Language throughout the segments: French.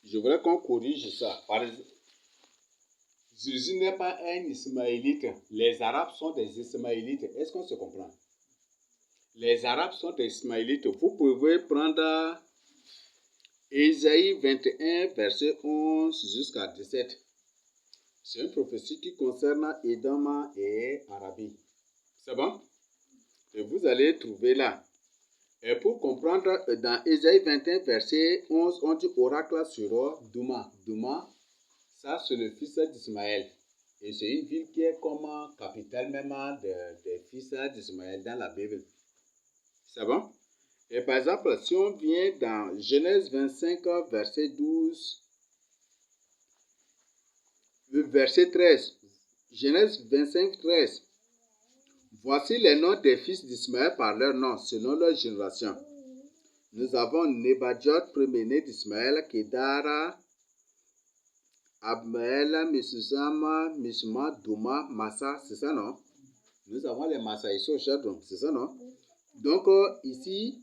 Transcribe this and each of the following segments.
Je voudrais qu'on corrige ça. Par exemple, Jésus n'est pas un Ismaélite. Les Arabes sont des Ismaélites. Est-ce qu'on se comprend? Les Arabes sont des Ismaélites. Vous pouvez prendre Ésaïe 21, verset 11 jusqu'à 17. C'est une prophétie qui concerne Édom et Arabie. C'est bon? Et vous allez trouver là. Et pour comprendre, dans Ésaïe 21, verset 11, on dit oracle sur Douma. Douma, ça c'est le fils d'Ismaël. Et c'est une ville qui est comme capitale même des fils d'Ismaël dans la Bible. C'est bon? Et par exemple, si on vient dans Genèse 25, verset 12, verset 13. Genèse 25, 13. Voici les noms des fils d'Ismaël par leur nom, selon leur génération. Nous avons Nebadjot, premier-né d'Ismaël, Kedara, Abmel, Mesuzama, Mishma, Douma, Massa, c'est ça, non? Nous avons les Massa ici au Chadron, c'est ça, non? Donc, ici,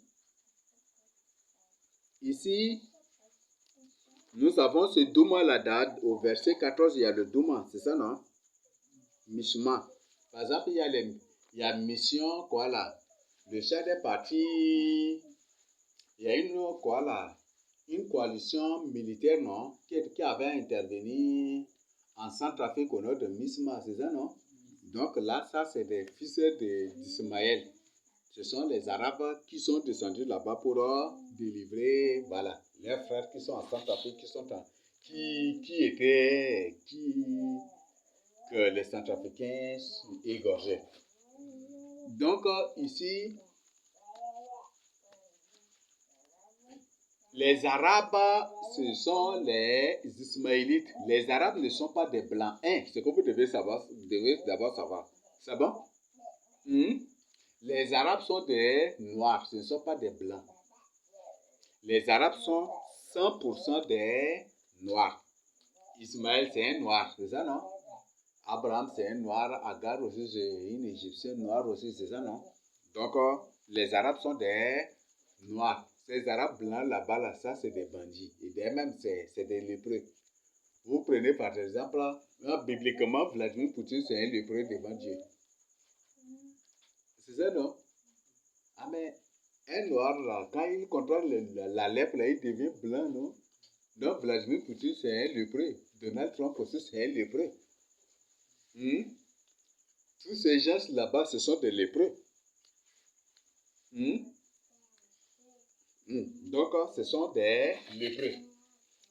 nous avons ce Douma-là, au verset 14, il y a le Douma, c'est ça, non? Mishma. Par exemple, il y a mission, quoi là? Le chef est parti, il y a une coalition militaire, non? Qui avait intervenu en Centrafrique au nord de Misma, c'est ça, non? Donc là, ça, c'est des fils d'Ismaël. Ce sont les Arabes qui sont descendus là-bas pour délivrer, voilà, leurs frères qui sont en Centrafrique, que les Centrafricains égorgeaient. Donc ici, les Arabes, ce sont les Ismaélites. Les Arabes ne sont pas des Blancs. C'est que vous devez d'abord savoir. C'est bon? Les Arabes sont des Noirs, ce ne sont pas des Blancs. Les Arabes sont 100% des Noirs. Ismaël, c'est un Noir, c'est ça, non? Abraham, c'est un Noir. Agar aussi, c'est une Égyptienne noire aussi, c'est ça, non? Donc, les Arabes sont des Noirs. Ces Arabes blancs là-bas, là, ça, c'est des bandits. Et même, c'est des lépreux. Vous prenez par exemple, bibliquement, Vladimir Poutine, c'est un lépreux devant Dieu. C'est ça, non? Ah, mais un Noir, là, quand il contrôle la lèpre, là, il devient blanc, non? Donc, Vladimir Poutine, c'est un lépreux. Donald Trump aussi, c'est un lépreux. Tous ces gens là-bas, ce sont des lépreux. Donc, ce sont des lépreux.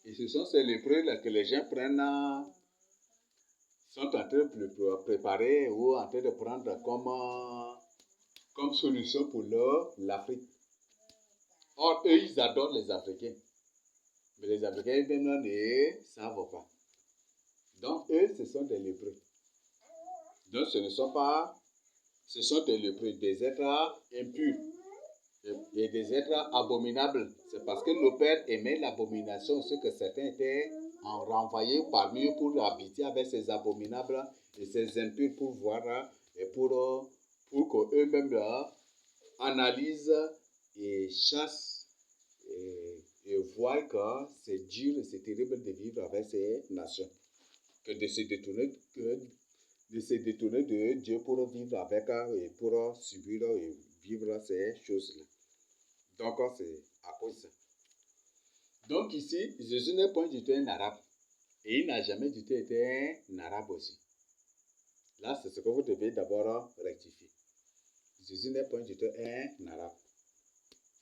Et ce sont ces lépreux-là que les gens sont en train de préparer ou en train de prendre comme solution pour l'Afrique. Or, eux, ils adorent les Africains. Mais les Africains, même ne savent pas. Donc, eux, ce sont des lépreux. Donc, ce sont des lépreux, des êtres impurs. Et des êtres abominables. C'est parce que nos pères aimaient l'abomination, ce que certains étaient renvoyés parmi eux pour habiter avec ces abominables et ces impurs pour voir et pour qu'eux-mêmes analysent et chassent et voient que c'est dur et c'est terrible de vivre avec ces nations. Que de se détourner de Dieu pour vivre avec et pour subir et vivre ces choses-là. Donc, c'est à cause de ça. Donc, ici, Jésus n'est pas du tout un arabe. Et il n'a jamais du tout été un arabe aussi. Là, c'est ce que vous devez d'abord rectifier. Jésus n'est pas du tout un arabe.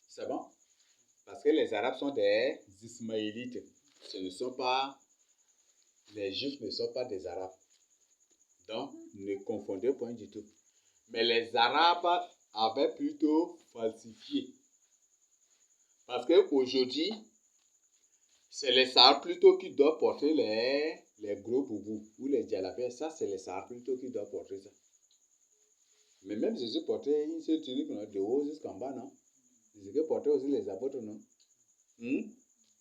C'est bon? Parce que les arabes sont des Ismaélites. Ce ne sont pas... Les juifs ne sont pas des arabes. Donc, ne confondez pas du tout. Mais les arabes avaient plutôt falsifié. Parce qu'aujourd'hui, c'est les Sahara plutôt qui doivent porter les gros boubous ou les djellabés. Ça, c'est les Sahara plutôt qui doivent porter ça. Mais même Jésus portait une seule tunique de haut jusqu'en bas, non? Jésus portait aussi les apôtres, non?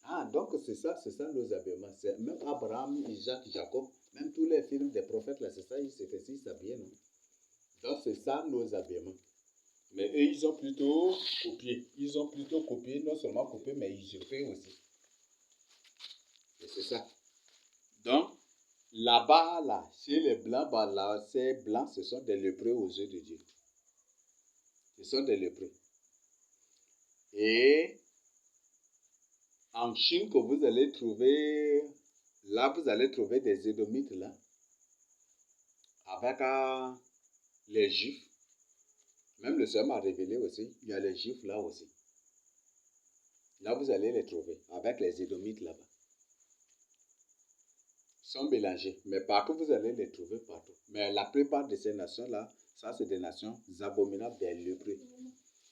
Ah, donc c'est ça nos habillements. C'est même Abraham, Isaac, Jacob, même tous les films des prophètes, là, c'est ça, ils s'habillaient, non? Donc c'est ça nos habillements. Mais eux, ils ont plutôt copié. Ils ont plutôt copié, non seulement copié, mais usurpé aussi. Et c'est ça. Donc, là-bas, là, chez les blancs, bah, là, ces blancs, ce sont des lépreux aux yeux de Dieu. Ce sont des lépreux. Et en Chine, que vous allez trouver, là, vous allez trouver des édomites, là, avec les juifs. Même le Seigneur m'a révélé aussi, il y a les juifs là aussi. Là, vous allez les trouver, avec les édomites là-bas. Ils sont mélangés, mais partout, vous allez les trouver partout. Mais la plupart de ces nations-là, ça, c'est des nations abominables, des lépreux.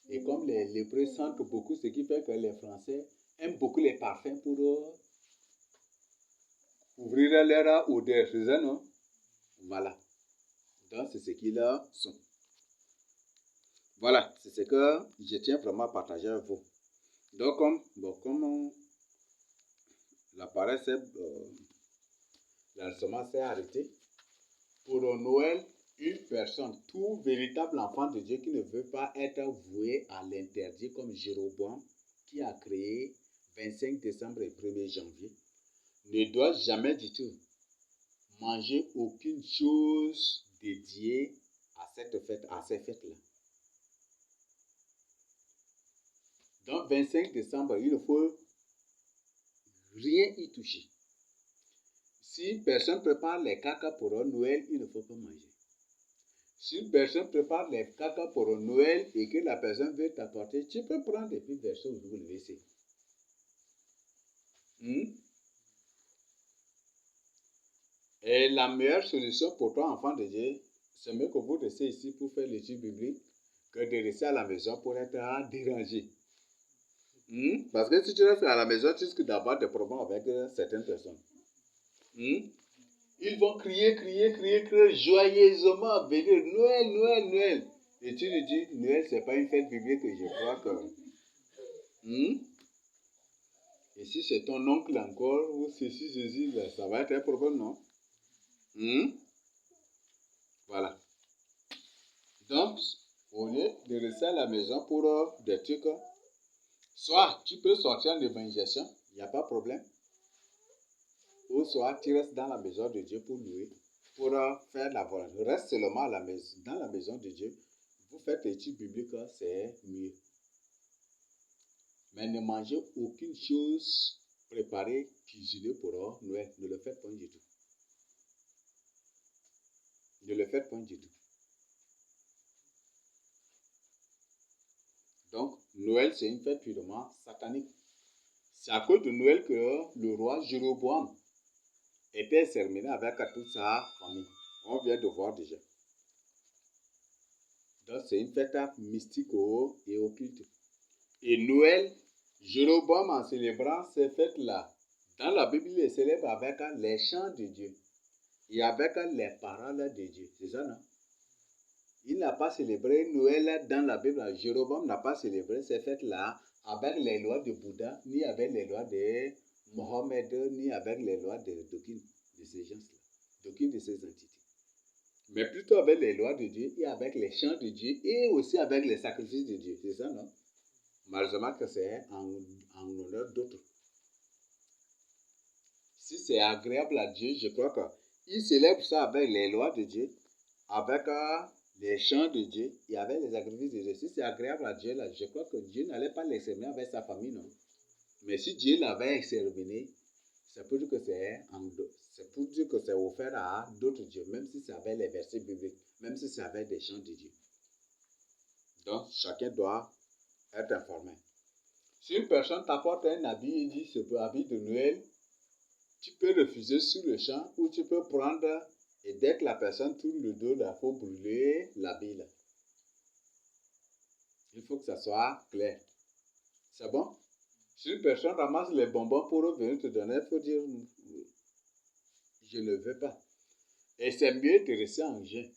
Et comme les lépreux sentent beaucoup, ce qui fait que les Français aiment beaucoup les parfums pour ouvrir leur odeur, c'est ça, non? Voilà. Donc, c'est ce qu'ils sont. Voilà, c'est ce que je tiens vraiment à partager avec vous. Donc, comme l'appareil l'enregistrement s'est arrêté, pour Noël, une personne, tout véritable enfant de Dieu qui ne veut pas être voué à l'interdit comme Jéroboam, qui a créé 25 décembre et 1er janvier, ne doit jamais du tout manger aucune chose dédiée à cette fête, à ces fêtes-là. Donc, 25 décembre, il ne faut rien y toucher. Si une personne prépare les caca pour un Noël, il ne faut pas manger. Si une personne prépare les caca pour un Noël et que la personne veut t'apporter, tu peux prendre et puis verser au WC. Et la meilleure solution pour toi, enfant de Dieu, c'est mieux que vous restez ici pour faire l'étude biblique que de rester à la maison pour être dérangé. Parce que si tu restes à la maison, tu risques d'avoir des problèmes avec certaines personnes. Ils vont crier joyeusement, venir Noël, Noël, Noël. Et tu lui dis, Noël, c'est pas une fête biblique, je crois que... Et si c'est ton oncle encore, ou ceci, ça va être un problème, non? Voilà. Donc, au lieu de rester à la maison pour des trucs, soit tu peux sortir en évangélisation, il n'y a pas de problème. Ou soit tu restes dans la maison de Dieu pour louer, pour faire la volonté. Reste seulement à la maison, dans la maison de Dieu. Vous faites l'étude biblique, c'est mieux. Mais ne mangez aucune chose préparée, cuisinée pour Noël. Ne le faites pas du tout. Ne le faites pas du tout. Donc, Noël, c'est une fête purement satanique. C'est à cause de Noël que le roi Jéroboam était exterminé avec toute sa famille. On vient de voir déjà. Donc, c'est une fête mystique et occulte. Et Noël, Jéroboam, en célébrant ces fêtes-là, dans la Bible, il célèbre avec les chants de Dieu et avec les paroles de Dieu. C'est ça, non? Il n'a pas célébré Noël dans la Bible. Jéroboam n'a pas célébré ces fêtes-là avec les lois de Bouddha, ni avec les lois de Mohammed, ni avec les lois d'aucune de ces gens-là, d'aucune de ces entités. Mais plutôt avec les lois de Dieu et avec les chants de Dieu et aussi avec les sacrifices de Dieu. C'est ça, non? Malheureusement que c'est en honneur d'autres. Si c'est agréable à Dieu, je crois qu'il célèbre ça avec les lois de Dieu, avec les chants de Dieu et avec les sacrifices de Dieu. Si c'est agréable à Dieu, là, je crois que Dieu n'allait pas l'exterminer avec sa famille, non. Mais si Dieu l'avait exterminé, c'est pour dire que c'est offert à d'autres dieux, même si c'est avec les versets bibliques, même si c'est avec des chants de Dieu. Donc, chacun doit être informé. Si une personne t'apporte un habit et dit c'est pour habit de Noël, tu peux refuser sur le champ ou tu peux prendre et dès que la personne tourne le dos, il faut brûler l'habit là. Il faut que ça soit clair. C'est bon? Si une personne ramasse les bonbons pour venir te donner, il faut dire je ne veux pas. Et c'est mieux de rester en jeûne.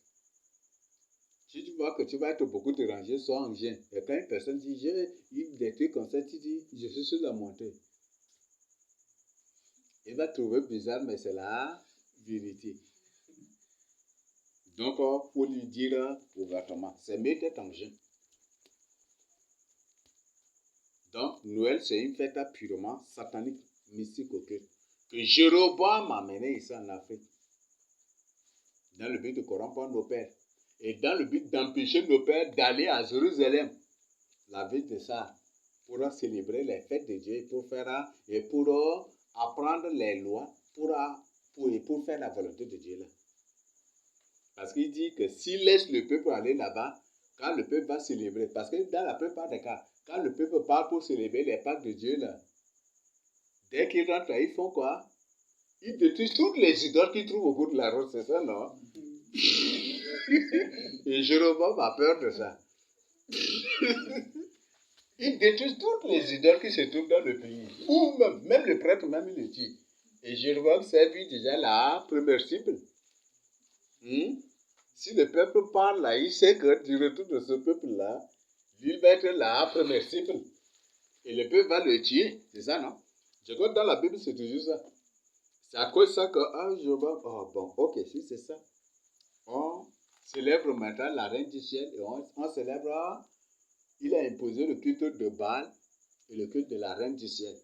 Si tu vois que tu vas être beaucoup dérangé, sois en jeûne. Et quand une personne dit j'ai eu des trucs comme ça, tu dis je suis sur la montée. Il va trouver bizarre, mais c'est la vérité. Donc, il faut lui dire ouvertement. C'est mieux d'être en jeûne. Donc, Noël, c'est une fête purement satanique, mystique, occulte. que Jéroboam m'a amené ici en Afrique, dans le but de corrompre nos pères, et dans le but d'empêcher nos pères d'aller à Jérusalem, la ville de ça, pour célébrer les fêtes de Dieu, et pour apprendre les lois, pour faire la volonté de Dieu là. Parce qu'il dit que s'il laisse le peuple aller là-bas, quand le peuple va célébrer, parce que dans la plupart des cas, quand le peuple part pour célébrer les Pâques de Dieu là, dès qu'ils rentrent là, ils font quoi? Ils détruisent toutes les idoles qu'ils trouvent au bout de la route, c'est ça, non? Et Jéroboam a peur de ça. Ils détruisent toutes les idoles qui se trouvent dans le pays. Ou même le prêtre, même il le dit. Et Jéroboam servit déjà la première cible. Si le peuple parle là, il sait que du retour de ce peuple-là, lui va être la première cible. Et le peuple va le tuer. C'est ça, non? Je crois que dans la Bible, c'est toujours ça. C'est à cause de ça que, Jéroboam, bon, ok, si c'est ça. On célèbre maintenant la reine du ciel et on célèbre, il a imposé le culte de Baal et le culte de la reine du ciel.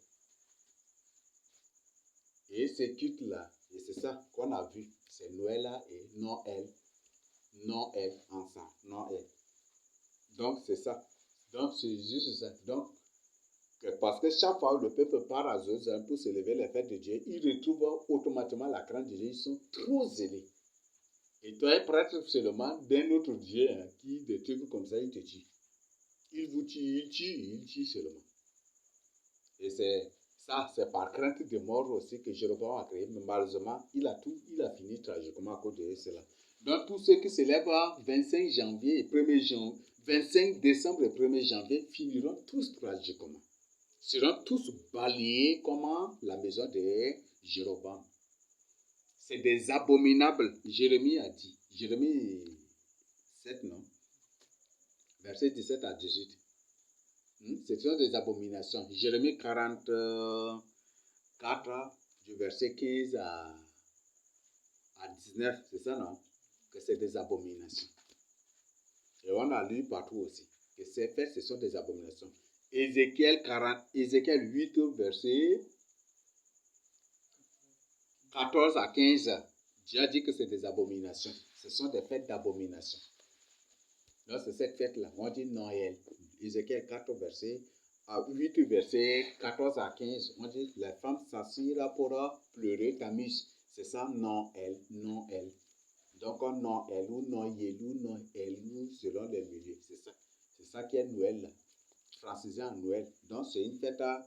Et ces cultes-là, et c'est ça qu'on a vu, c'est Noël et Noël. Noël ensemble, Noël. Donc c'est ça. Donc c'est juste ça. Donc, parce que chaque fois que le peuple part à Jérusalem pour célébrer les fêtes de Dieu, ils retrouvent automatiquement la crainte de Dieu. Ils sont trop zélés. Et toi, un prêtre seulement d'un autre Dieu qui, des trucs comme ça, il te tue. Il vous tue, il tue seulement. Et c'est ça, c'est par crainte de mort aussi que Jéroboam a créé. Mais malheureusement, il a fini tragiquement à cause de cela. Donc, tous ceux qui célèbrent 25 janvier et 1er janvier, 25 décembre et 1er janvier finiront tous tragiquement. Seront tous balayés comme la maison de Jéroboam. C'est des abominables. Jérémie a dit. Jérémie 7, non? Verset 17 à 18. Ce sont des abominations. Jérémie 44, du verset 15 à 19, c'est ça, non? Que c'est des abominations. Et on a lu partout aussi que ces faits, ce sont des abominations. Ézéchiel 8, verset 14 à 15. Dieu a dit que c'est des abominations. Ce sont des fêtes d'abomination. Donc, c'est cette fête-là. On dit Noël. Ézéchiel 4, verset 8, verset 14 à 15. On dit les femmes s'assirent pour pleurer Tammuz. C'est ça, Noël, Noël. Donc, Noël ou Noël ou Noël selon les milieux. C'est ça. C'est ça qui est Noël. Francisé en Noël. Donc, c'est une fête à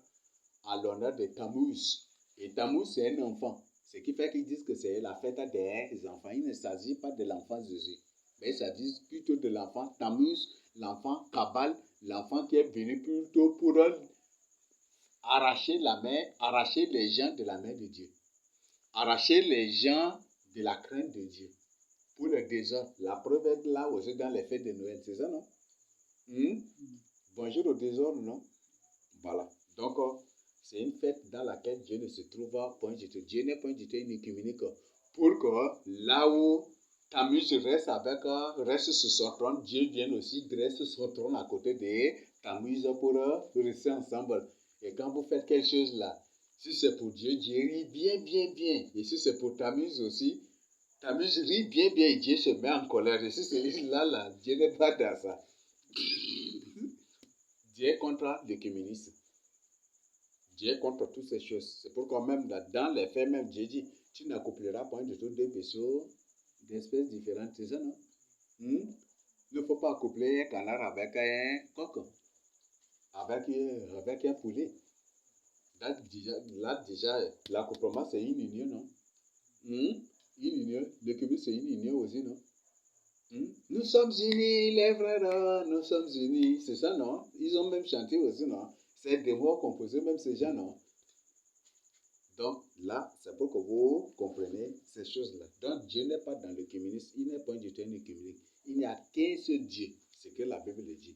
l'honneur de Tammuz. Et Tammuz, c'est un enfant. Ce qui fait qu'ils disent que c'est la fête des enfants. Il ne s'agit pas de l'enfant Jésus. Mais il s'agit plutôt de l'enfant Tammuz, l'enfant Kabal, l'enfant qui est venu plutôt pour arracher les gens de la main de Dieu. Arracher les gens de la crainte de Dieu. Pour le désordre. La preuve est là aussi dans les fêtes de Noël. C'est ça, non? Bonjour au désordre, non? Voilà. Donc, c'est une fête dans laquelle Dieu ne se trouve pas point du tout. Dieu n'est point du tout une œcuménique. Pour que là où Tammuz reste sur son trône, Dieu vient aussi dresser son trône à côté de Tammuz pour rester ensemble. Et quand vous faites quelque chose là, si c'est pour Dieu, Dieu rit bien, bien, bien. Et si c'est pour Tammuz aussi, Tammuz rit bien, bien et Dieu se met en colère. Et si c'est là, Dieu n'est pas dans ça. Dieu est contre l'œcuménisme. Dieu est contre toutes ces choses. C'est pourquoi même dans les faits, même Dieu dit, tu n'accoupleras pas du tout deux vaisseaux d'espèces différentes. C'est ça, non? Il ne faut pas accoupler un canard avec un coq, avec un poulet. Là, déjà, l'accouplement, c'est une union, non? Une union. L'œcuménisme, c'est une union aussi, non? Nous sommes unis, les frères, nous sommes unis. C'est ça, non? Ils ont même chanté aussi, non? C'est des mots composés, même ces gens, non? Donc là, c'est pour que vous compreniez ces choses-là. Donc Dieu n'est pas dans l'œcuménisme, il n'est pas du tout un œcuménique. Il n'y a qu'un seul Dieu, c'est que la Bible le dit.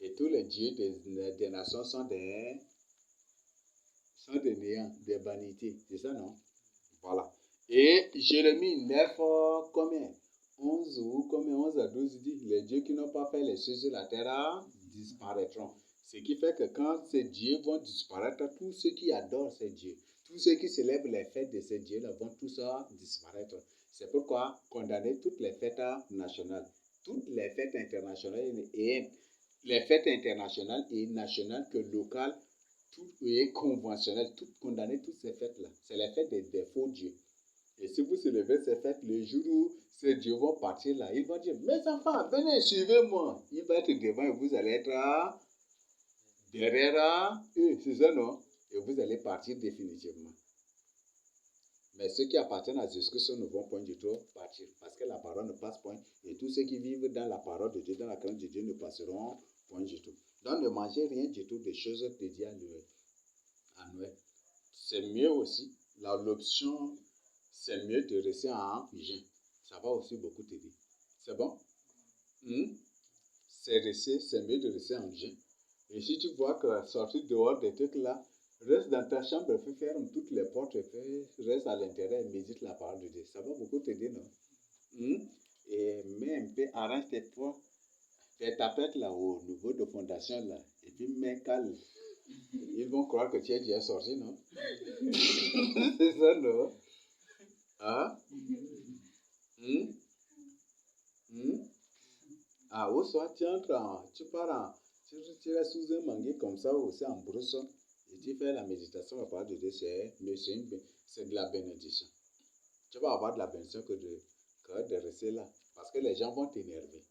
Et tous les dieux des nations sont des néants, des vanités. C'est ça, non? Voilà. Et Jérémie 9, combien? 11 ou combien? 11 à 12 dit, les dieux qui n'ont pas fait les choses de la terre disparaîtront. Ce qui fait que quand ces dieux vont disparaître, tous ceux qui adorent ces dieux, tous ceux qui célèbrent les fêtes de ces dieux-là vont tous disparaître. C'est pourquoi condamner toutes les fêtes nationales, toutes les fêtes internationales et les fêtes internationales et nationales que locales, tout est conventionnel, condamner toutes ces fêtes-là. C'est les fêtes des faux dieux. Et si vous célébrez ces fêtes, le jour où ces dieux vont partir là, ils vont dire, mes enfants, venez, suivez-moi. Il va être devant et vous allez être derrière eux, c'est ça, non? Et vous allez partir définitivement. Mais ceux qui appartiennent à Jésus-Christ ne vont point du tout partir, parce que la parole ne passe point. Et tous ceux qui vivent dans la parole de Dieu, dans la crainte de Dieu, ne passeront point du tout. Donc ne mangez rien du tout des choses dédiées à Noël. C'est mieux aussi, l'option, c'est mieux de rester en jeûne. Ça va aussi beaucoup t'aider. C'est bon? C'est mieux de rester en jeûne. Et si tu vois que sortir dehors des trucs là, reste dans ta chambre, ferme toutes les portes, reste à l'intérieur et médite la parole de Dieu. Ça va beaucoup t'aider, non? Et mets un peu, arrange tes tapettes là au niveau de fondation là, et puis mets calme. Ils vont croire que tu es déjà sorti, non? C'est ça, non? Hein? Ah, au soir, tu restes sous un manguier comme ça, aussi en brousse, et tu fais la méditation à part de Dieu, c'est de la bénédiction. Tu vas avoir de la bénédiction que de rester là, parce que les gens vont t'énerver.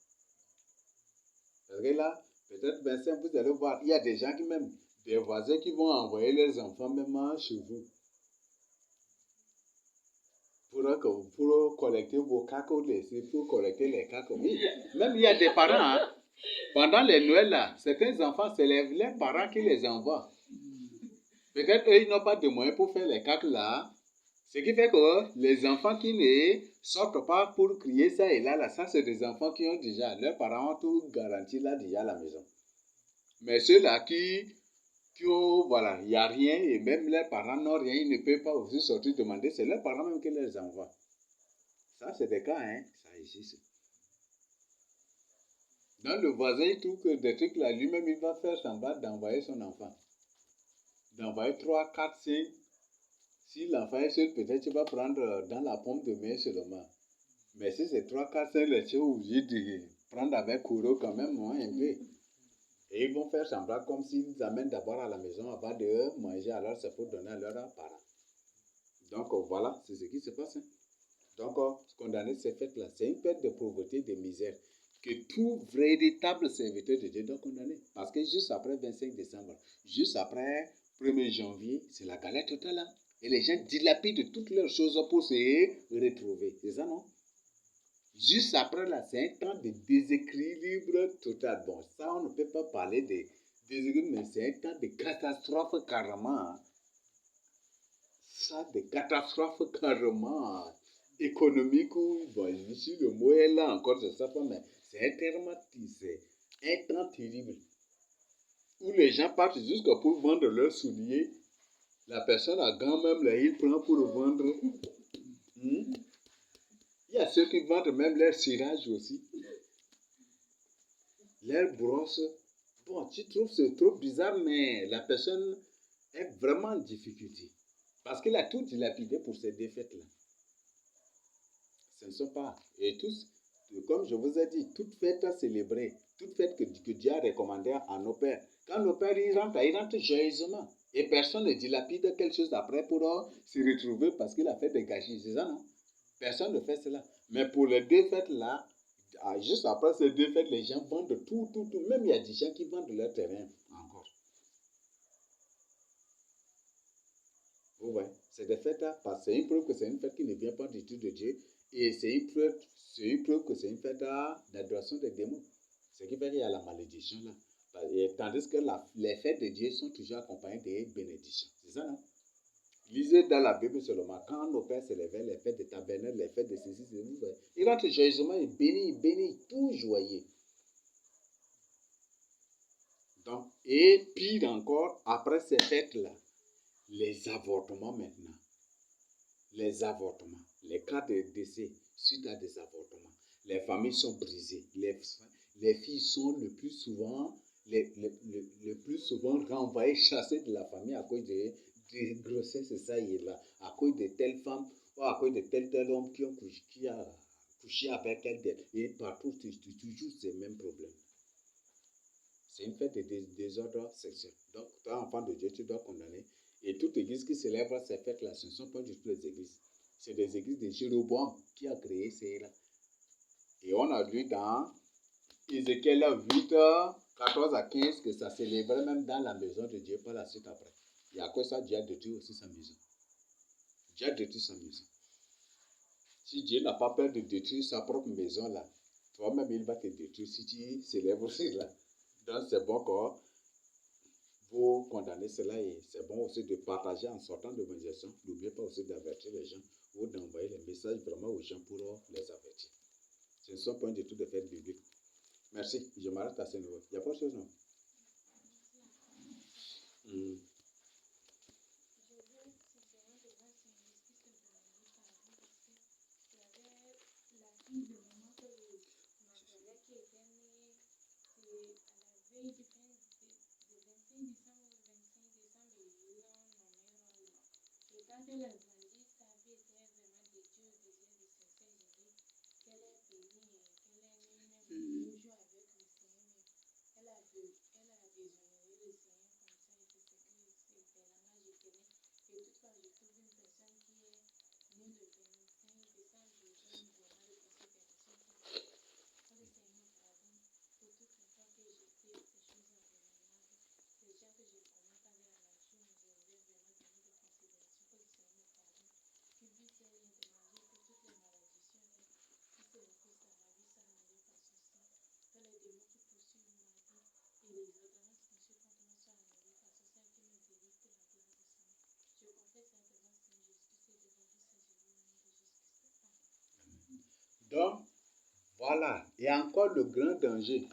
Parce que là, peut-être, Vincent, vous allez voir, il y a des gens des voisins qui vont envoyer leurs enfants même chez vous. Pour collecter vos cacos, pour collecter les cacos. Oui, même il y a des parents, pendant les Noëls là, certains enfants, c'est les parents qui les envoient. Peut-être eux, ils n'ont pas de moyens pour faire les cacos là. Ce qui fait que les enfants qui ne sortent pas pour crier ça et là, ça c'est des enfants qui ont déjà, leurs parents ont tout garanti là déjà à la maison. Mais ceux-là voilà, il n'y a rien et même leurs parents n'ont rien, ils ne peuvent pas aussi sortir demander, c'est leurs parents même qui les envoient. Ça, c'est des cas, ça existe. Dans le voisin, il trouve que des trucs là, lui-même, il va faire semblant d'envoyer son enfant. D'envoyer 3, 4, 5. Si l'enfant est seul, peut-être tu vas prendre dans la paume de main seulement. Mais si c'est 3, 4, 5, les tu es obligé de prendre avec Kuro quand même, un peu. Et ils vont faire semblant comme s'ils amènent d'abord à la maison avant de manger, alors c'est pour donner à leurs parents. Donc voilà, c'est ce qui se passe. Donc, condamner ces fêtes-là, c'est une fête de pauvreté, de misère, que tout véritable serviteur de Dieu doit condamner. Parce que juste après 25 décembre, juste après 1er janvier, c'est la galère totale. Hein? Et les gens dilapident toutes leurs choses pour se retrouver. C'est ça, non? Juste après là, c'est un temps de déséquilibre total. Bon, ça, on ne peut pas parler de déséquilibre, mais c'est un temps de catastrophe carrément. Hein? Ça, de catastrophe carrément. Économique ou bon, ici le mot est là encore, je ne sais pas, mais c'est un temps terrible où les gens partent jusqu'à pour vendre leurs souliers. La personne a quand même là, il prend pour vendre. Il y a ceux qui vendent même leur cirage aussi, leurs brosses. Bon, tu trouves c'est trop bizarre, mais la personne est vraiment en difficulté parce qu'il a tout dilapidé pour ces défaites-là. Ce ne sont pas. Et tous, comme je vous ai dit, toute fête à célébrer, toute fête que Dieu a recommandée à nos pères. Quand nos pères ils rentrent joyeusement. Et personne ne dilapide quelque chose après pour se retrouver parce qu'il a fait des gâchis. C'est ça, non? Personne ne fait cela. Mais pour les deux fêtes là, juste après ces deux fêtes, les gens vendent tout. Même il y a des gens qui vendent leur terrain encore. Vous voyez, c'est des fêtes parce que c'est une preuve que c'est une fête qui ne vient pas du tout de Dieu. Et c'est une preuve que c'est une fête d'adoration des démons. Ce qui fait qu'il y a la malédiction là. Tandis que les fêtes de Dieu sont toujours accompagnées des bénédictions. C'est ça, non? Lisez dans la Bible seulement. Quand nos pères s'élevaient, les fêtes de tabernacle, les fêtes de ceci, ils rentrent joyeusement, ils bénissent, tout joyeux. Donc, et pire encore, après ces fêtes-là, les avortements maintenant. Les avortements, les cas de décès suite à des avortements. Les familles sont brisées. Les filles sont le plus souvent renvoyées, chassées de la famille à cause de grossesse, ça y est là, à cause de telle femme, ou à cause de tel homme qui a couché avec elle, et partout, toujours ces mêmes problèmes. C'est une fête de désordre sexuel. Donc, toi, enfant de Dieu, tu dois condamner. Et toute église qui célèbre ces fêtes-là, ce ne sont pas du tout les églises. C'est des églises de Jéroboam qui a créé ces-là. Et on a lu dans Ézéchiel 8, 14 à 15 que ça célébrait même dans la maison de Dieu par la suite après. Et à cause de ça, Dieu a détruit aussi sa maison. Dieu a détruit sa maison. Si Dieu n'a pas peur de détruire sa propre maison là, toi-même il va te détruire si tu célèbres aussi là. Donc c'est bon que vous condamnez cela et c'est bon aussi de partager en sortant de l'évangélisation. N'oubliez pas aussi d'avertir les gens ou d'envoyer les messages vraiment aux gens pour les avertir. Ce ne sont pas du tout des faits bibliques. Merci, je m'arrête à ce niveau. Il n'y a pas de chose, non? Donc, voilà. Et encore le grand danger.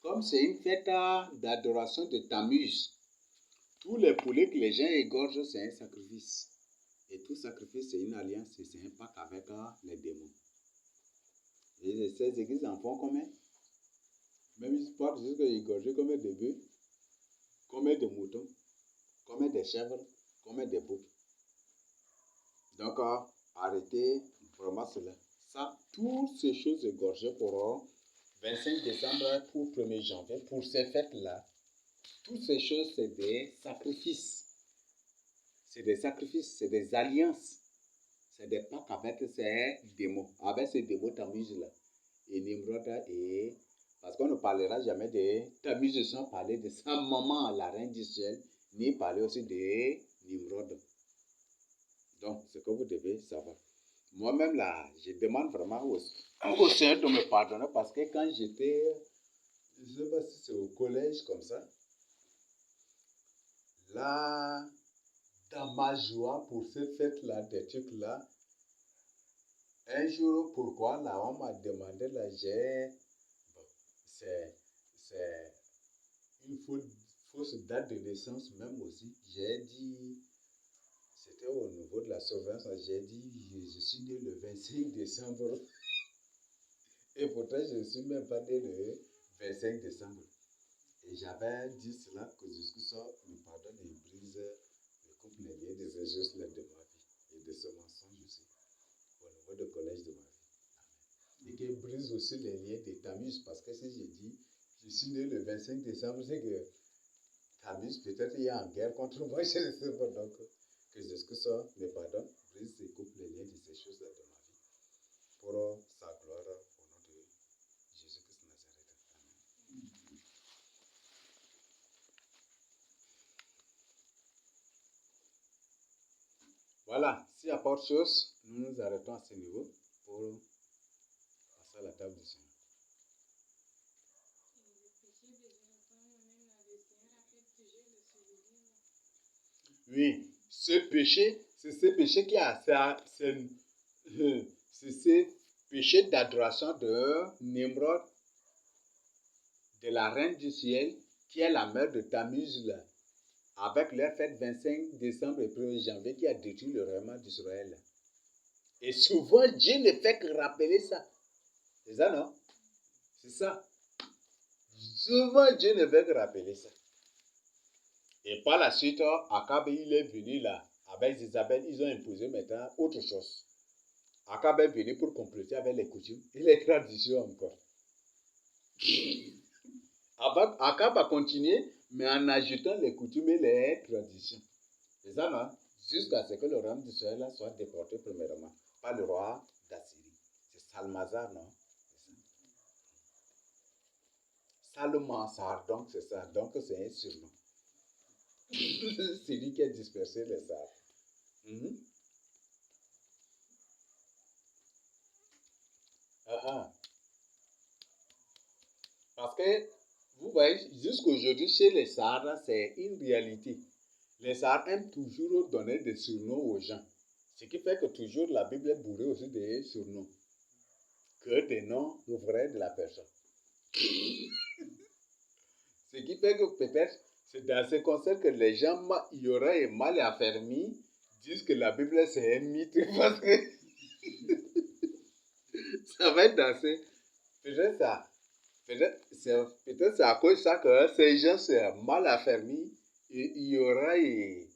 Comme c'est une fête d'adoration de Tammuz, tous les poulets que les gens égorgent, c'est un sacrifice. Et tout sacrifice, c'est une alliance, c'est un pacte avec les démons. Et ces églises en font combien? Même ils partent jusqu'à égorger combien de bœufs, combien de moutons, combien de chèvres, combien de boucs. Donc, arrêtez vraiment cela. Ça, toutes ces choses égorgées pour 25 décembre, pour 1er janvier, pour ces fêtes-là, toutes ces choses, c'est des sacrifices. C'est des sacrifices, c'est des alliances. C'est des pactes avec ces démons. Avec ces démons Tammuz-là. Et Nimrod et... Parce qu'on ne parlera jamais de Tammuz sans parler de sa maman, la reine du ciel, ni parler aussi de Nimrod. Donc, c'est ce que vous devez savoir. Moi-même, là, je demande vraiment au Seigneur de me pardonner parce que quand j'étais, je ne sais pas si c'est au collège comme ça, là, dans ma joie pour cette fête-là, des trucs-là, un jour, pourquoi, là, on m'a demandé, là, c'est une fausse date de naissance même aussi. J'ai dit, c'était au niveau de la surveillance, j'ai dit, je suis né le 25 décembre. Et pourtant, je ne suis même pas né le 25 décembre. Et j'avais dit cela que jusqu'à me pardonne et brise, me coupe les liens de ces choses-là de ma vie et de ce mensonge aussi, au niveau du collège de ma vie. Et qu'il brise aussi les liens de Tammuz, parce que si j'ai dit, je suis né le 25 décembre, c'est que Tammuz, peut-être il y a en guerre contre moi, je ne sais pas. Donc, que jusqu'à me pardonne, brise et coupe les liens de ces choses-là de ma vie, pour sa gloire. Voilà, s'il n'y a pas autre chose, nous nous arrêtons à ce niveau pour passer à la table du Seigneur. Oui, ce péché, c'est ce péché qui a, c'est ce péché d'adoration de Nimrod, de la reine du ciel, qui est la mère de Tammuz, là, avec leur fête 25 décembre et 1er janvier, qui a détruit le règlement d'Israël. Et souvent, Dieu ne fait que rappeler ça. C'est ça, non? C'est ça. Souvent, Dieu ne fait que rappeler ça. Et par la suite, Akab, il est venu là, avec Isabelle, ils ont imposé maintenant autre chose. Akab est venu pour compléter avec les coutumes et les traditions encore. Akab a continué, mais en ajoutant les coutumes et les traditions. C'est ça, non? Jusqu'à ce que le royaume d'Israël soit déporté premièrement par le roi d'Assyrie. C'est Salmanasar, non? Salmanasar, donc c'est ça. Donc c'est un surnom. C'est lui qui a dispersé les arbres. Parce que, vous voyez, jusqu'aujourd'hui, chez les Sahara, c'est une réalité. Les Sahara aiment toujours donner des surnoms aux gens. Ce qui fait que toujours la Bible est bourrée aussi des surnoms. Que des noms vrais de la personne. Ce qui fait que peut-être, c'est dans ce concept que les gens y auraient mal affermis disent que la Bible c'est un mythe parce que ça va être dans ce... Peut-être ça. Peut-être c'est à cause de ça que ces gens sont mal affermis et il y aura et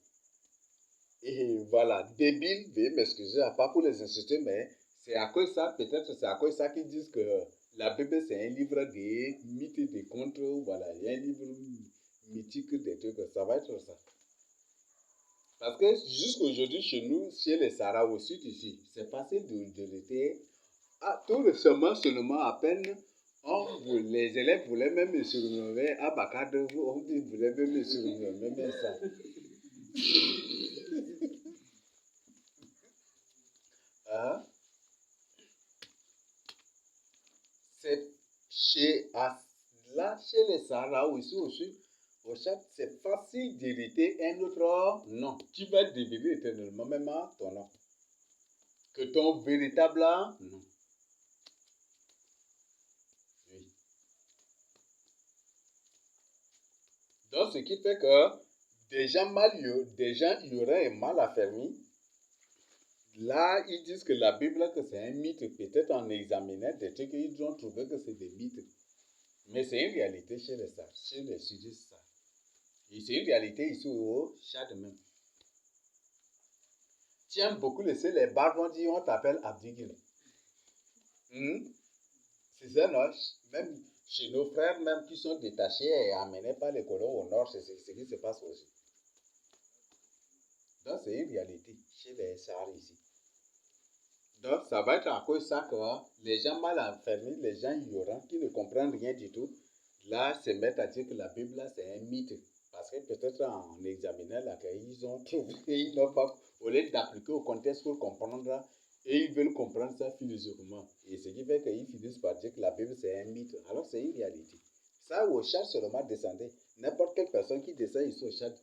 voilà, débiles, veuillez m'excuser, pas pour les insulter, mais c'est à cause de ça, peut-être c'est à cause de ça qu'ils disent que la Bible c'est un livre des mythes et des contes, voilà, il y a un livre mythique des trucs, ça va être ça. Parce que jusqu'aujourd'hui, chez nous, chez les Sahara au sud ici, c'est facile de l'été. Ah, tout récemment, seulement à peine, les élèves voulaient même me surnommer Abakadre, on voulait même me surnommer même ça. C'est chez les Sahara ou ici au sud, au Tchad, c'est facile d'hériter un autre nom. Tu vas devenir éternellement même ton nom. Que ton véritable nom. Oui. Donc, ce qui fait que des gens y auraient mal affermis. Là, ils disent que la Bible, que c'est un mythe. Peut-être en examinant des trucs, ils ont trouvé que c'est des mythes. Mais c'est une réalité chez les sudistes. Et c'est une réalité ici au Tchad même. Tu aimes beaucoup laisser les barbes, on dit, on t'appelle Abdigil. C'est ça, non? Même chez nos frères, même qui sont détachés et amenés par les colons au nord, c'est ce qui se passe aussi. Donc, c'est une réalité chez les Sahara ici. Donc, ça va être à cause de ça que les gens mal enfermés, les gens ignorants, qui ne comprennent rien du tout, là, se mettent à dire que la Bible, là, c'est un mythe. Parce que peut-être en examinant là, ils ont trouvé, ils n'ont pas, au lieu d'appliquer au contexte pour comprendre, et ils veulent comprendre ça philosophiquement. Et ce qui fait qu'ils finissent par dire que la Bible, c'est un mythe. Alors, c'est une réalité. Ça, au Tchad, seulement descendait. N'importe quelle personne qui descend ici au Tchad,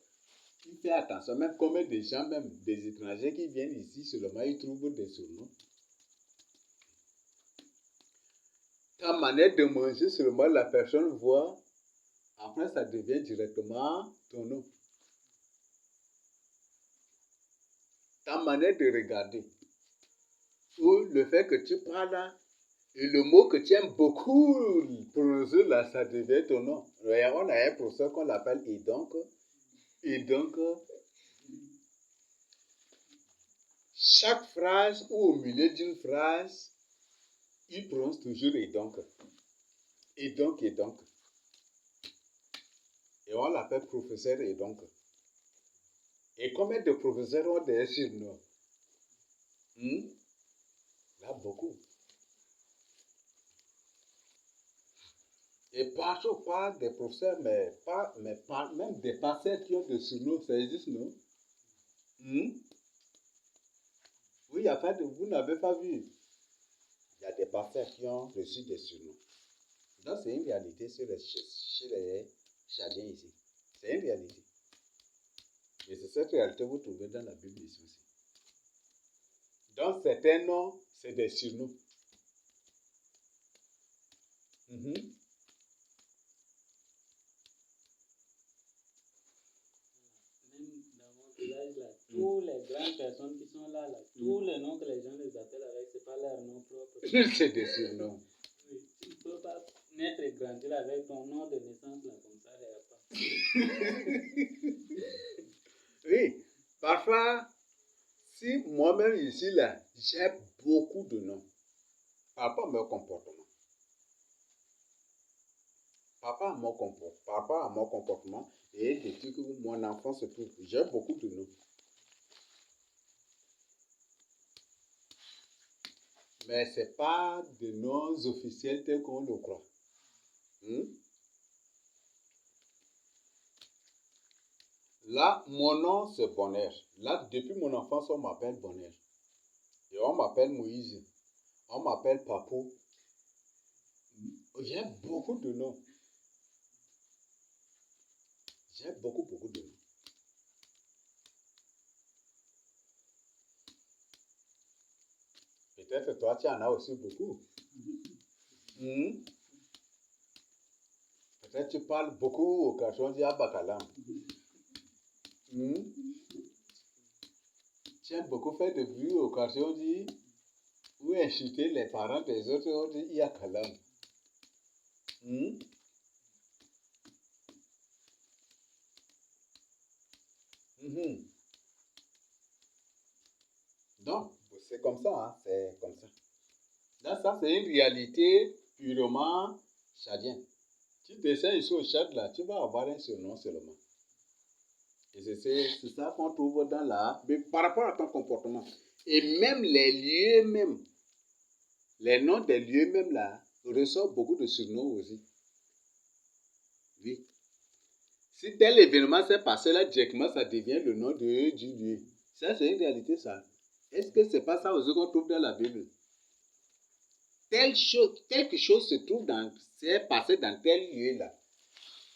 il fait attention, même comme des gens, même des étrangers qui viennent ici, seulement ils trouvent des surnoms. Ta manière de manger, seulement la personne voit, après ça devient directement ton nom. Ta manière de regarder, ou le fait que tu parles là, et le mot que tu aimes beaucoup prononcer là, ça devient ton nom. On a un professeur qu'on l'appelle et donc, chaque phrase ou au milieu d'une phrase, il prononce toujours et donc. Et donc. Et on l'appelle professeur et donc. Et combien de professeurs ont des surnoms? Là, beaucoup. Et partout, on parle des professeurs, mais même des pasteurs qui ont des surnoms, ça existe, non? Oui, vous n'avez pas vu. Il y a des pasteurs qui ont reçu des surnoms. Donc, c'est une réalité chez les Tchadiens ici. C'est une réalité. Et c'est cette réalité que vous trouvez dans la Bible ici aussi. Donc, certains noms, c'est des surnoms. Tous les grandes personnes qui sont là, tous les noms que les gens les appellent avec, ce n'est pas leur nom propre. C'est des surnoms. Oui, tu ne peux pas naître et grandir avec ton nom de naissance là, comme ça, il n'y a pas. Oui, parfois, si moi-même ici, là, j'ai beaucoup de noms par rapport à mon comportement. Par rapport à mon comportement et des trucs où mon enfant se trouve, j'ai beaucoup de noms. Mais ce n'est pas de noms officiels tels qu'on le croit. Là, mon nom, c'est Bonheur. Là, depuis mon enfance, on m'appelle Bonheur. Et on m'appelle Moïse. On m'appelle Papou. J'ai beaucoup de noms. J'ai beaucoup de noms. Peut-être toi, tu en as aussi beaucoup. Peut-être tu parles beaucoup au Kachonji à Bakalam. Tu aimes beaucoup faire de bruit au Kachonji ou insulter les parents des autres, on dit Iyakalam. Donc, c'est comme ça, hein? C'est comme ça. Là, ça, c'est une réalité purement tchadienne. Tu descends ici au Tchad, là, tu vas avoir un surnom seulement. Et c'est ça qu'on trouve dans la... Mais par rapport à ton comportement. Et même les lieux même, les noms des lieux même, là, reçoivent beaucoup de surnoms aussi. Oui. Si tel événement s'est passé là, directement, ça devient le nom du lieu. Ça, c'est une réalité, ça. Est-ce que c'est pas ça aussi qu'on trouve dans la Bible? Quelque chose se trouve c'est passé dans tel lieu là.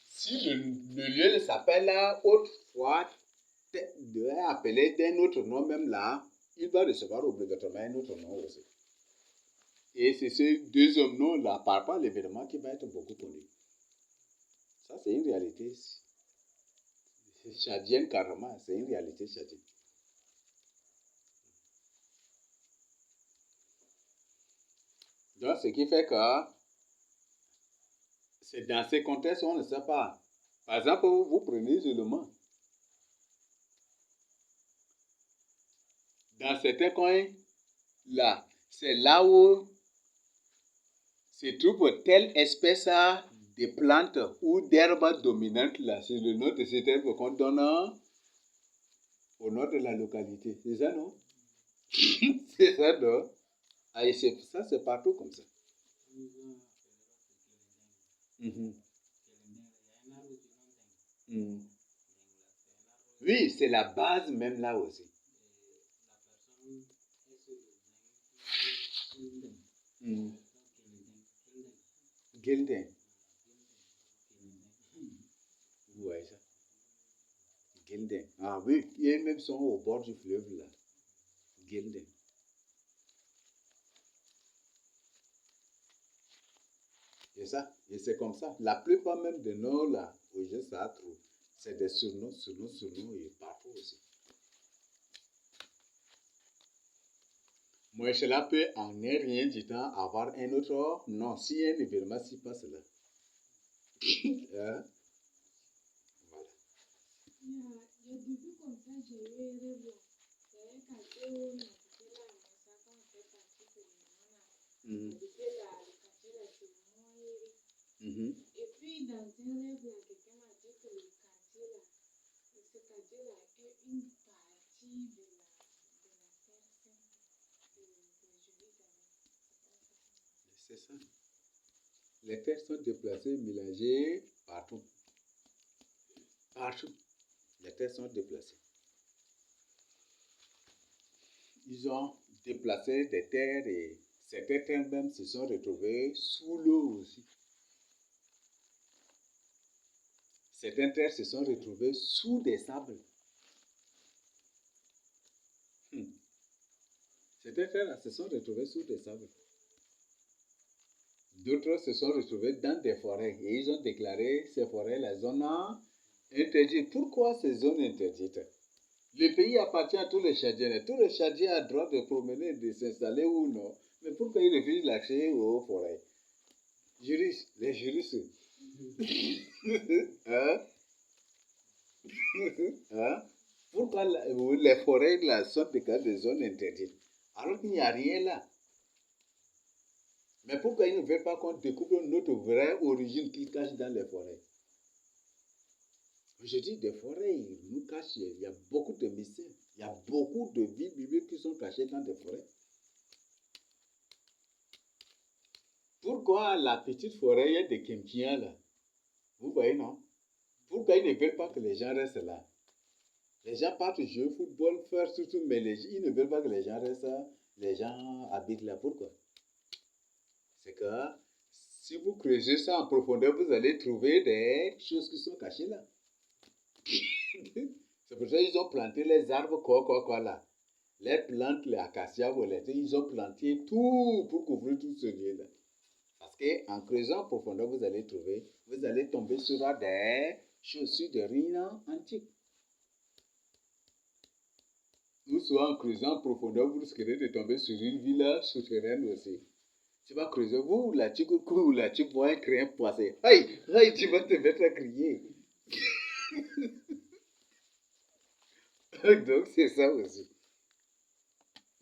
Si le lieu s'appelle là, autrefois, appelé d'un autre nom même là, il va recevoir obligatoirement un autre nom aussi. Et c'est ces deux noms là, par rapport à l'événement, qui va être beaucoup connu. Ça, c'est une réalité tchadienne carrément, c'est une réalité tchadienne. Donc, ce qui fait que c'est dans ces contextes où on ne sait pas. Par exemple, vous prenez seulement. Dans certains coins, là, c'est là où se trouve telle espèce de plante ou d'herbe dominante, là. C'est le nom de cette herbe qu'on donne au nom de la localité. C'est ça, non? C'est ça, non? Ah, et ça, c'est partout comme ça. Oui, c'est la base même là aussi. Gilden. Vous voyez ça? Gilden. Ah oui, ils même sont au bord du fleuve là. Gilden. Et ça, et c'est comme ça. La plupart même de nos là, où je ça trouve, c'est des surnoms et partout aussi. Moi, cela peut en rien du temps avoir un autre nom si un événement s'y passe là. Voilà. Au début, comme ça, j'ai eu un rêve là. C'est un quartier où on habitait là, mais ça, quand on fait partie de on habitait là, le quartier là, c'est moi. Et puis, dans un rêve là, quelqu'un m'a dit que le quartier là, ce quartier là est une partie de la Terre Sainte de Jérusalem. C'est ça. Les terres sont déplacées, mélangées partout. Partout. Les terres sont déplacées. Ils ont déplacé des terres et certaines terres même se sont retrouvées sous l'eau aussi. Certaines terres se sont retrouvées sous des sables. Certaines terres se sont retrouvées sous des sables. D'autres se sont retrouvés dans des forêts et ils ont déclaré ces forêts la zone interdite. Pourquoi ces zones interdites? Le pays appartient à tous les Tchadiens. Tous les Tchadiens ont le droit de promener, de s'installer ou non. Mais pourquoi ils refusent l'accès aux forêts? Les juristes. Hein? Hein? Pourquoi les forêts là, sont déclarées des zones interdites alors qu'il n'y a rien là? Mais pourquoi ils ne veulent pas qu'on découvre notre vraie origine qui cache dans les forêts? Je dis des forêts, ils nous cachent, il y a beaucoup de mystères, il y a beaucoup de vies bibliques qui sont cachées dans des forêts. Pourquoi la petite forêt, il y a des Kempiens là? Vous voyez, non? Pourquoi ils ne veulent pas que les gens restent là? Les gens partent jouer au football, faire tout, mais ils ne veulent pas que les gens restent là. Les gens habitent là. Pourquoi? C'est que si vous creusez ça en profondeur, vous allez trouver des choses qui sont cachées là. C'est pour ça qu'ils ont planté les arbres quoi là. Les plantes, les acacias, ils ont planté tout pour couvrir tout ce lieu-là. Parce qu'en creusant en profondeur, vous allez tomber sur des chaussures de ruines antiques. Ou soit en creusant en profondeur, vous risquerez de tomber sur une ville souterraine aussi. Tu vas creuser, vous, là, tu vois un crayon passer. Aïe, aïe, tu vas te mettre à crier. Donc, c'est ça aussi.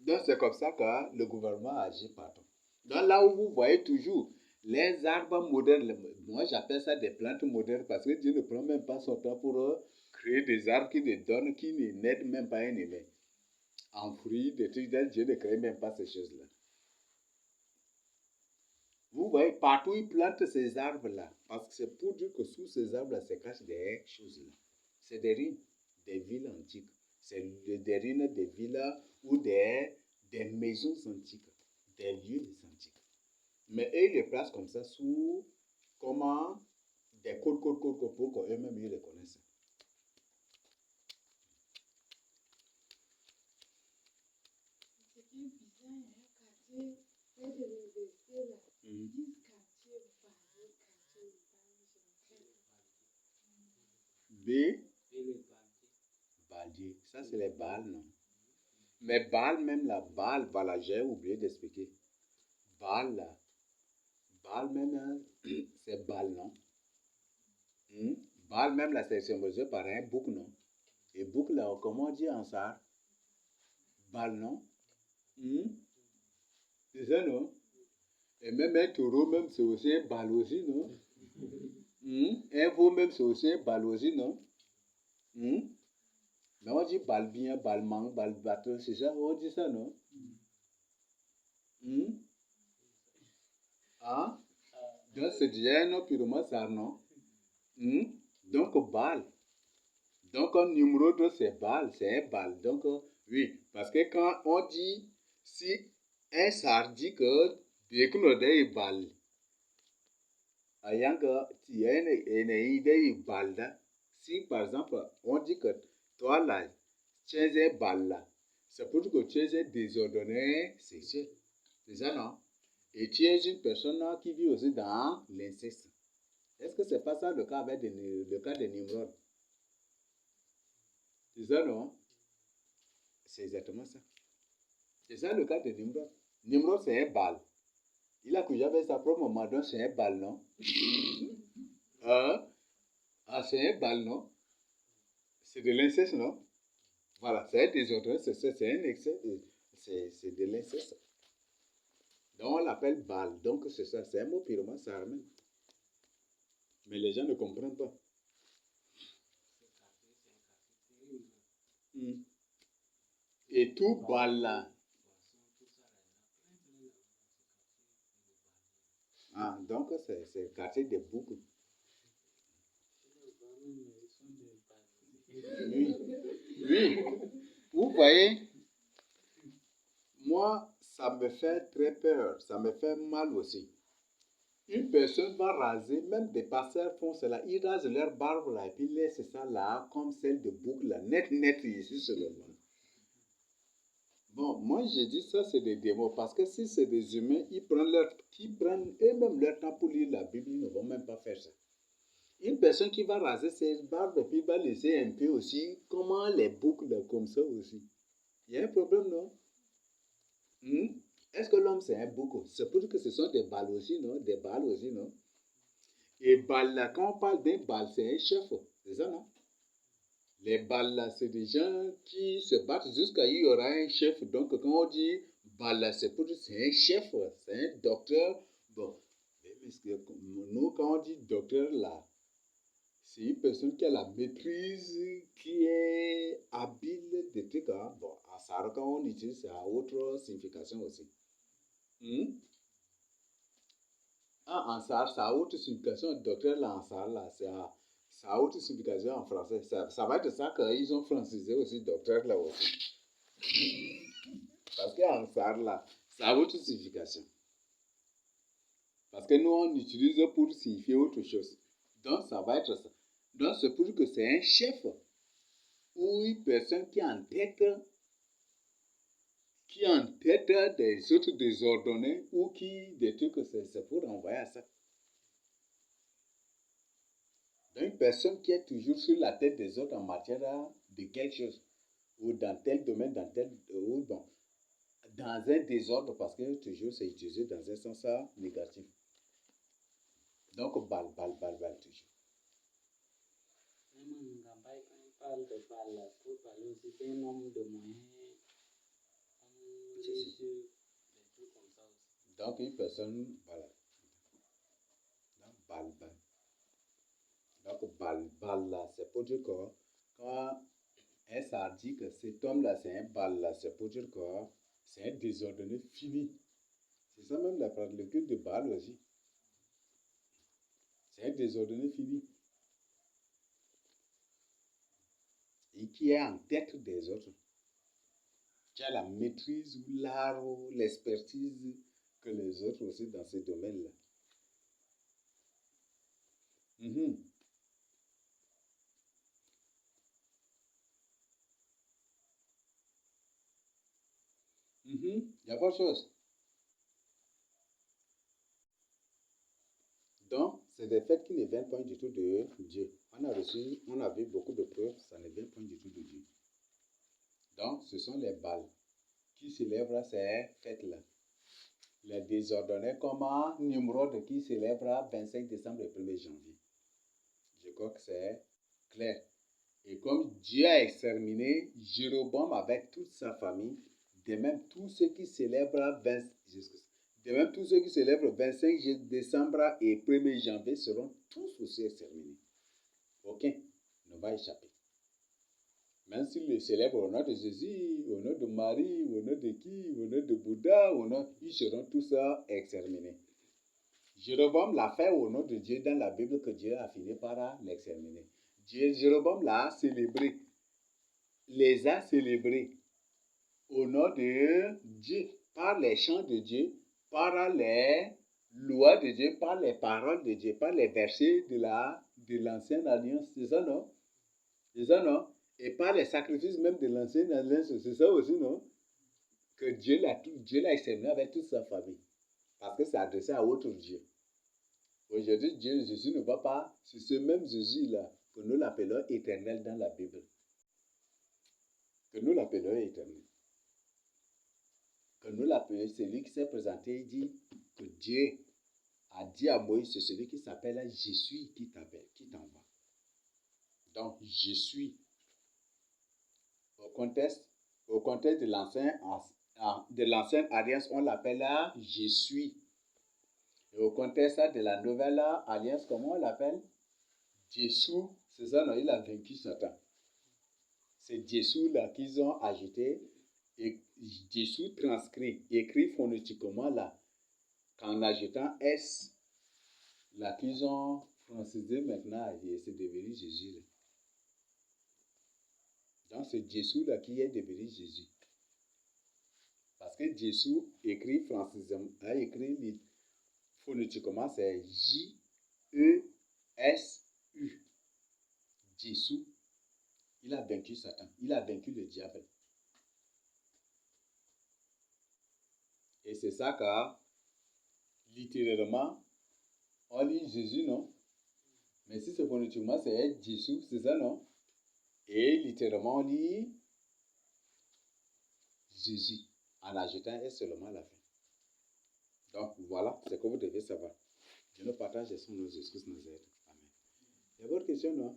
Donc, c'est comme ça que le gouvernement agit partout. Donc, là où vous voyez toujours les arbres modernes, moi j'appelle ça des plantes modernes parce que Dieu ne prend même pas son temps pour créer des arbres qui n'aident même pas un humain. En fruits, des trucs, Dieu ne crée même pas ces choses-là. Vous voyez, partout ils plantent ces arbres-là, parce que c'est pour dire que sous ces arbres-là se cachent des choses-là. C'est des ruines, des villes antiques. C'est des ruines des villas ou des maisons antiques, des lieux antiques. Mais eux, ils les placent comme ça sous, comment, des codes pour qu'eux-mêmes ils les connaissent. Ce qui est bizarre, il y a un quartier près de l'université là. Ils disent quartier Barreau, quartier B. Baldier. Ça, c'est les Baals, non? Mais Baal, même la Baal, voilà, j'ai oublié d'expliquer. Baal, là. Baal, même, c'est Baal, non? Baal, même, là, c'est symbolisé par un bouc, non? Et bouc, là, comment on dit en ça? Baal, non? C'est ça, non? Et même un taureau, même, c'est aussi un Baal aussi, non? Un veau, même, c'est aussi un Baal aussi, non? Mais on dit Baal bien, Baal mangue, Baal bateau, c'est ça? On dit ça, non? Ah? Donc, c'est déjà un nom purement ça, non? Donc, Baal. Donc, un numéro 2, c'est Baal, c'est un Baal. Donc, oui, parce que quand on dit, si un sar dit que dès que l'on est Baal, il y a une idée Baal là. Si, par exemple, on dit que toi là, tu es un Baal là, c'est pour que tu es un désordonné sexuel. C'est ça, non? Et tu es une personne qui vit aussi dans l'inceste. Est-ce que c'est pas ça le cas avec le cas de Nimrod? C'est ça, non? C'est exactement ça. C'est ça le cas de Nimrod. Nimrod, c'est un Baal. Il a couché avec sa propre maman, donc c'est un Baal, non? C'est un Baal, non? C'est de l'inceste, non? Voilà, c'est un désordre, c'est un excès, c'est de l'inceste. Donc on l'appelle Baal, donc c'est ça, c'est un mot purement sarmen. Mais les gens ne comprennent pas. Et tout Baal là. Donc c'est le quartier des boucles. Oui. Vous voyez, moi, ça me fait très peur, ça me fait mal aussi. Une personne va raser, même des passeurs font cela, ils rasent leur barbe là et puis laissent ça là comme celle de boucle là, net ici seulement. Bon, moi je dis ça c'est des démons parce que si c'est des humains, ils prennent eux-mêmes leur temps pour lire la Bible, ils ne vont même pas faire ça. Une personne qui va raser ses barbes et puis va laisser un peu aussi, comment les boucles comme ça aussi. Il y a un problème, non? Est-ce que l'homme c'est un bouc? C'est pour dire que ce sont des balles aussi, non? Des balles aussi, non? Et balle là, quand on parle d'un balle, c'est un chef, c'est ça, non? Les balles là, c'est des gens qui se battent jusqu'à il y aura un chef. Donc quand on dit balle là, c'est pour dire c'est un chef, c'est un docteur. Bon, nous quand on dit docteur là, c'est une personne qui a la maîtrise, qui est habile de trucs. Hein. Bon, en Sarah, quand on utilise, ça a autre signification aussi. En Sarah, ça a autre signification. Docteur là, en Sarah, là, ça a autre signification en français. Ça va être ça qu'ils ont francisé aussi, docteur là aussi. Parce qu'en Sarah, là, ça a autre signification. Parce que nous, on utilise pour signifier autre chose. Donc, ça va être ça. Donc, c'est pour dire que c'est un chef ou une personne qui est en tête des autres désordonnés ou qui des trucs, c'est pour envoyer à ça. Donc, une personne qui est toujours sur la tête des autres en matière de quelque chose ou dans tel domaine, ou bon, dans un désordre, parce que toujours c'est utilisé dans un sens négatif. Donc, balle, toujours. Même quand il parle de balle, pour parler aussi d'un homme de moyens, des trucs comme ça aussi. Donc, une personne, voilà. Donc, balle. Donc, balle là, c'est pour dire que quand ça dit que cet homme-là, c'est un balle là, c'est pour dire que c'est un désordonné fini. C'est ça même le culte de balle aussi. C'est un désordonné fini. Et qui est en tête des autres. Qui a la maîtrise ou l'art ou l'expertise que les autres aussi dans ce domaine-là. Il n'y a pas de chose. Donc, c'est des faits qui ne viennent pas du tout de Dieu. On a vu beaucoup de preuves, ça ne vient pas du tout de Dieu. Donc, ce sont les balles qui célèbrent ces fêtes-là. Les désordonnés comme Nimrod qui célèbre 25 décembre et 1er janvier. Je crois que c'est clair. Et comme Dieu a exterminé Jéroboam avec toute sa famille, de même tous ceux qui célèbrent 25 décembre et 1er janvier seront tous aussi exterminés. Aucun ne va échapper. Même s'ils le célèbrent au nom de Jésus, au nom de Marie, au nom de qui, au nom de Bouddha, ils seront tous exterminés. Jéroboam l'a fait au nom de Dieu dans la Bible que Dieu a fini par l'exterminer. Jéroboam l'a célébré, les a célébrés au nom de Dieu, par les chants de Dieu, par les lois de Dieu, par les paroles de Dieu, par les versets de l'ancienne alliance. C'est ça, non? C'est ça, non? Et par les sacrifices même de l'ancienne alliance, c'est ça aussi, non? Que Dieu l'a exterminé avec toute sa famille. Parce que c'est adressé à autre Dieu. Aujourd'hui, Jésus ne va pas, c'est ce même Jésus-là que nous l'appelons éternel dans la Bible. Que nous l'appelons éternel. Que nous l'appelons, c'est lui qui s'est présenté, il dit que Dieu a dit à Moïse, c'est celui qui s'appelle Je suis qui t'appelle, qui t'envoie. Donc, je suis. Au contexte de l'ancienne alliance, on l'appelle Je suis. Et au contexte de la nouvelle alliance, comment on l'appelle? Jésus, c'est ça, non, il a vaincu Satan. C'est Jésus là qu'ils ont ajouté. Et Jésus transcrit, écrit phonétiquement là, qu'en ajoutant S, là qu'ils ont francisé maintenant, et c'est devenu Jésus là. Donc c'est Jésus là qui est devenu Jésus. Parce que Jésus écrit francisement, a écrit phonétiquement, c'est J-E-S-U. Jésus, il a vaincu Satan, il a vaincu le diable. Et c'est ça que, littéralement, on lit Jésus, non? Mais si c'est phonétiquement, c'est Jésus, c'est ça, non? Et littéralement, on lit Jésus, en ajoutant S seulement à la fin. Donc, voilà, c'est ce que vous devez savoir. Dieu nous partage et son nos excuses, nos aides. Amen. Il y a votre question, non?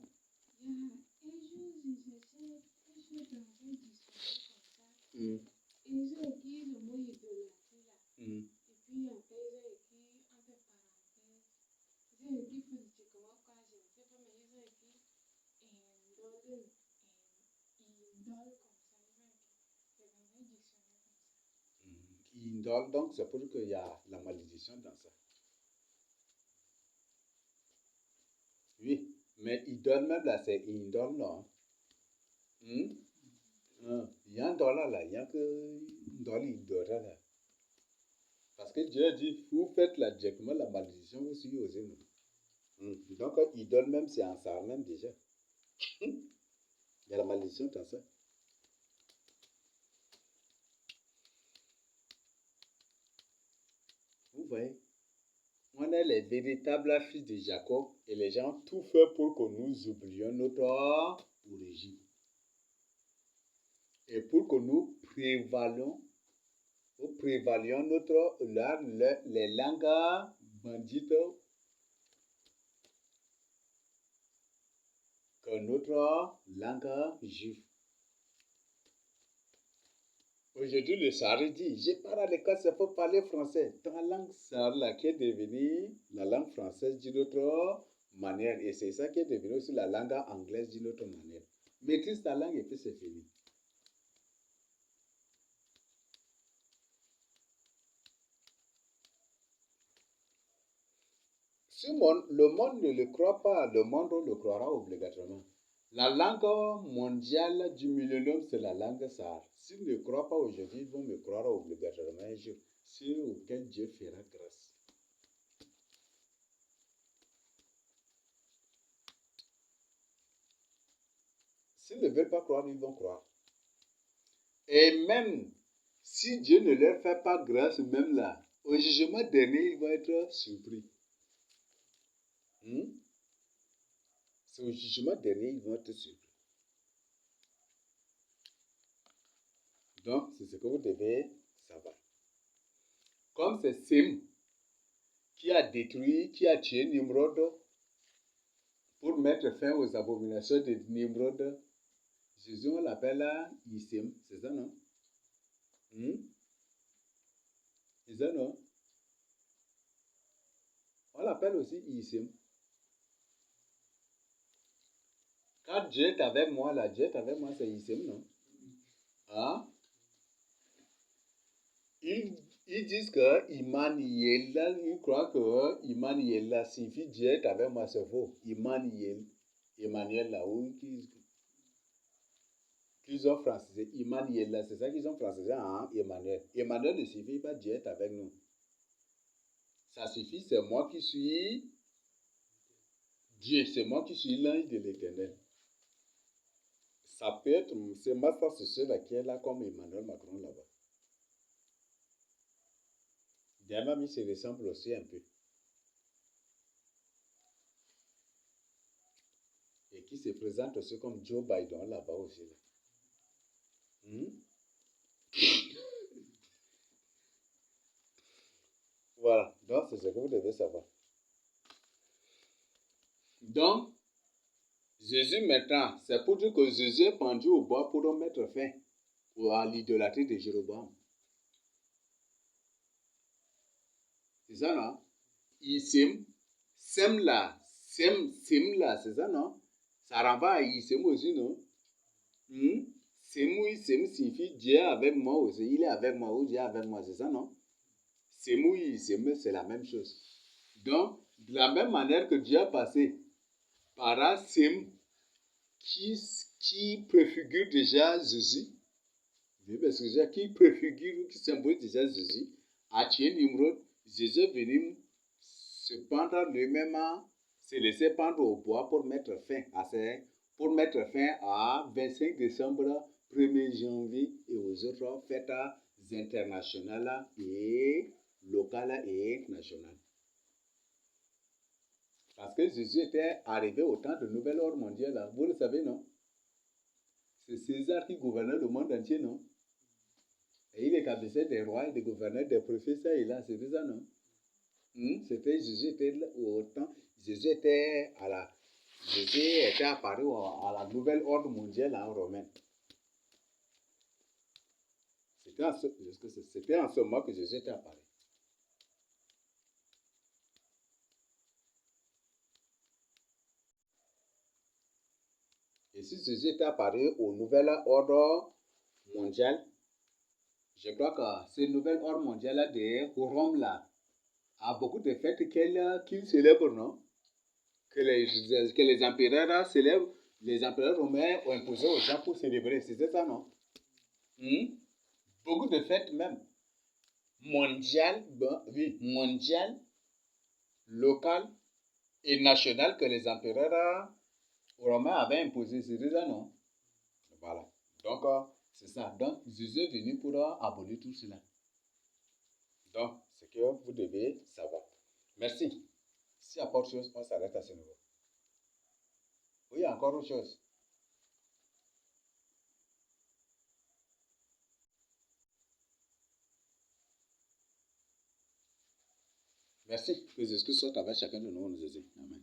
Il y a un jour, j'ai cherché quelque chose dans un dictionnaire comme ça. Hmm, Ils ont écrit le mot idolâtrie là. hmm. Et puis après, ils ont écrit entre parenthèses. Ils ont écrit politiquement quoi, je ne sais pas, mais ils ont écrit indole, indole comme ça. Ils ont écrit. C'est dans un dictionnaire comme ça. Indole, donc c'est pour qu'il y a la malédiction dans ça. Oui, mais idole même là, c'est indole, non? Hmm? Il y a un dollar là, il y a que dollar, idole là. Parce que Dieu a dit, vous faites là directement la malédiction, vous suivez aux ennemis. Donc, idole même, c'est en ça même déjà. Il y a la malédiction dans ça. Vous voyez, on est les véritables fils de Jacob et les gens tout fait pour que nous oublions notre origine. Et pour que nous prévalions les langues bandites que notre langue juive. Aujourd'hui, le Sahara dit, je pars à l'école, c'est pour parler français. Ta langue Sahara, qui est devenue la langue française d'une autre manière. Et c'est ça qui est devenu aussi la langue anglaise d'une autre manière. Maîtrise ta langue et puis c'est fini. Si le monde ne le croit pas, le monde le croira obligatoirement. La langue mondiale du millénaire, c'est la langue Sahara. S'ils ne croient pas aujourd'hui, ils vont me croire obligatoirement un jour. C'est auquel Dieu fera grâce. S'ils ne veulent pas croire, ils vont croire. Et même si Dieu ne leur fait pas grâce, même là, au jugement dernier, ils vont être surpris. C'est au jugement dernier, ils vont être surpris. Donc, c'est ce que vous devez savoir. Comme c'est Sim qui a détruit, qui a tué Nimrod pour mettre fin aux abominations de Nimrod, Jésus, on l'appelle Isim, c'est ça, non? C'est ça, non? On l'appelle aussi Isim. Quand Dieu est avec moi, là, Dieu est avec moi, c'est Isim, non? Hein? Ils disent que Immanuel, ils croient que Immanuel signifie Dieu est avec moi, c'est faux. Emmanuel là, où qu'ils ont francisé. Immanuel là, c'est ça qu'ils ont francisé en Emmanuel. Emmanuel ne signifie pas Dieu est avec nous. Ça suffit, c'est moi qui suis Dieu, c'est moi qui suis l'ange de l'Éternel. Ça peut être, c'est ma frère, c'est ceux-là qui est là comme Emmanuel Macron là-bas. Même il se ressemble aussi un peu. Et qui se présente aussi comme Joe Biden là-bas aussi. Là. Voilà, donc c'est ce que vous devez savoir. Donc, Jésus maintenant, c'est pour dire que Jésus est pendu au bois pour mettre fin à l'idolâtrie de Jéroboam. C'est ça, non? Isim, Semla, Semla, c'est ça, non? Ça renvoie à Isim aussi, non? Semou, Isim signifie Dieu est avec moi aussi. Il est avec moi ou Dieu est avec moi, c'est ça, non? Semou, Isim, c'est la même chose. Donc, de la même manière que Dieu a passé par Sem qui préfigure déjà Jésus, qui préfigure, qui symbolise déjà Jésus, a tué Nimrod, Jésus est venu se pendre lui-même, se laisser pendre au bois pour mettre fin à 25 décembre, 1er janvier et aux autres fêtes internationales et locales et nationales. Parce que Jésus était arrivé au temps de nouvel ordre mondial, là. Vous le savez, non? C'est César qui gouvernait le monde entier, non? Et il établissait des rois et des gouverneurs, des préfets, ça et là, c'était ça, non? C'était Jésus était au temps, Jésus était à la Jésus était apparu à la nouvelle ordre mondiale en romaine. C'était en ce moment que Jésus était apparu. Et si Jésus était apparu au nouvel ordre mondial, je crois que ce nouvel ordre mondial de Rome là a beaucoup de fêtes qu'il célèbre, non? Que les empereurs célèbrent, les empereurs romains ont imposé aux gens pour célébrer. C'était ça, non? Beaucoup de fêtes même. Mondiales, oui, mondiales, locales et nationales que les empereurs romains avaient imposées. C'était ça, non? Voilà. Donc, c'est ça. Donc, Jésus est venu pour abolir tout cela. Donc, c'est ce que vous devez savoir. Merci. S'il y a pas autre chose, on s'arrête à ce niveau. Oui, il y a encore autre chose. Merci. Que Jésus soit avec chacun de nous, Jésus. Amen.